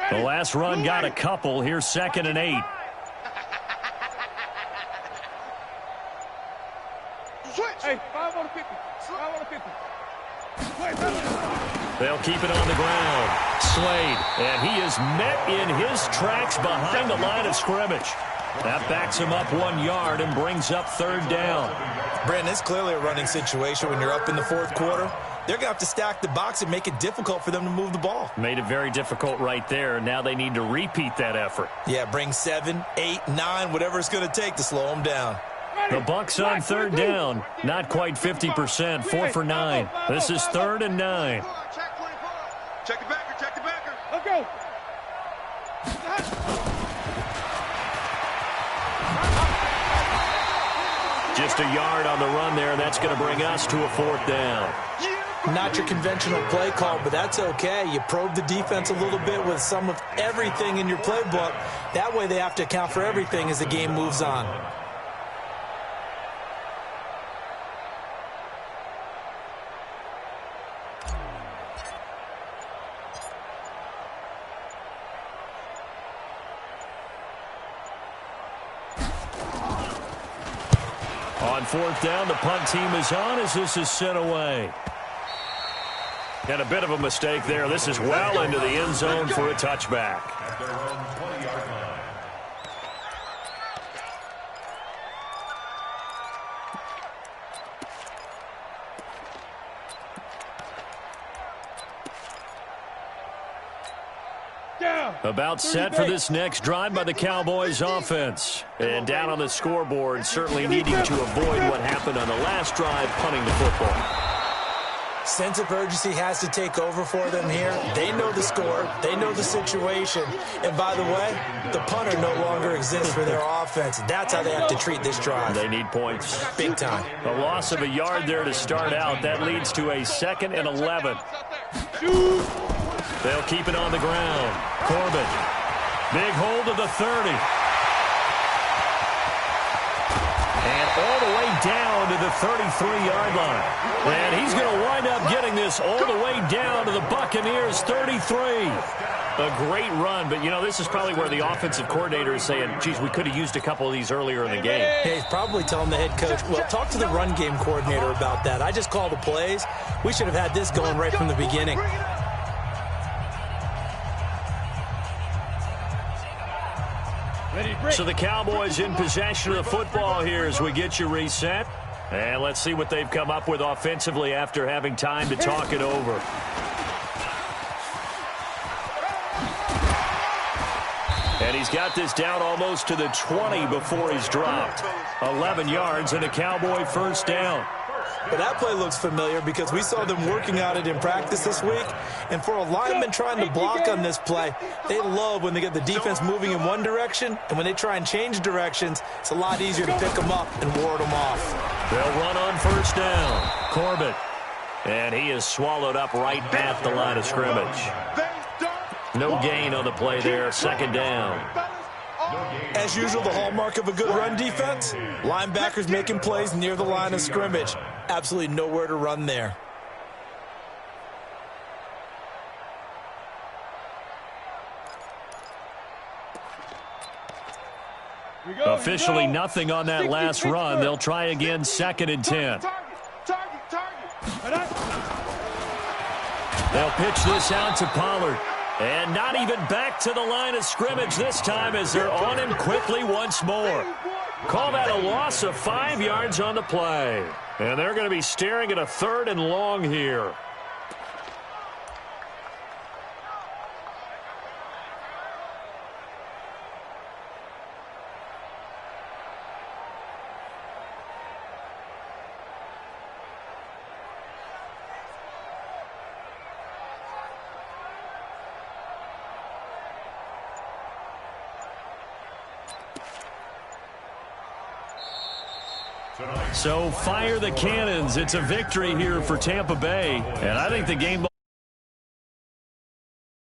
The last run got a couple. Here's 2nd and 8. Hey, 5 on the 50. 5 on the 50. They'll keep it on the ground. Slade, and he is met in his tracks behind the line of scrimmage. That backs him up 1 yard and brings up 3rd down. Brandon, it's clearly a running situation when you're up in the 4th quarter. They're going to have to stack the box and make it difficult for them to move the ball. Made it very difficult right there. Now they need to repeat that effort. Yeah, bring 7, 8, 9, whatever it's going to take to slow them down. The Bucs on 3rd down. Not quite 50%. 4 for 9. This is 3rd and 9. Check the backer. Let's go. Just a yard on the run there. That's going to bring us to a 4th down. Not your conventional play call, but that's okay. You probe the defense a little bit with some of everything in your playbook. That way they have to account for everything as the game moves on. On 4th down, the punt team is on as this is sent away. And a bit of a mistake there. This is well into the end zone for a touchback. About set for this next drive by the Cowboys offense. And down on the scoreboard, certainly needing to avoid what happened on the last drive, punting the football. Sense of urgency has to take over for them here. They know the score. They know the situation. And by the way, the punter no longer exists for their offense. That's how they have to treat this drive. They need points. Big time. A loss of a yard there to start out. That leads to a 2nd and 11. They'll keep it on the ground. Corbett. Big hold of the 30. And all the way down to the 33-yard line. And he's going to wind up getting this all the way down to the Buccaneers' 33. A great run, but, you know, this is probably where the offensive coordinator is saying, geez, we could have used a couple of these earlier in the game. Yeah, he's probably telling the head coach, well, talk to the run game coordinator about that. I just call the plays. We should have had this going right from the beginning. So the Cowboys in possession of the football here as we get you reset. And let's see what they've come up with offensively after having time to talk it over. And he's got this down almost to the 20 before he's dropped. 11 yards and a Cowboy first down. But that play looks familiar because we saw them working on it in practice this week. And for a lineman trying to block on this play, they love when they get the defense moving in one direction. And when they try and change directions, it's a lot easier to pick them up and ward them off. They'll run on first down. Corbett. And he is swallowed up right at the line of scrimmage. No gain on the play there. 2nd down. As usual, the hallmark of a good run defense, linebackers making plays near the line of scrimmage. Absolutely nowhere to run there. Officially nothing on that last run. They'll try again 2nd and 10. They'll pitch this out to Pollard. And not even back to the line of scrimmage this time as they're on him quickly once more. Call that a loss of 5 yards on the play. And they're going to be staring at a 3rd and long here. So fire the cannons. It's a victory here for Tampa Bay. And I think the game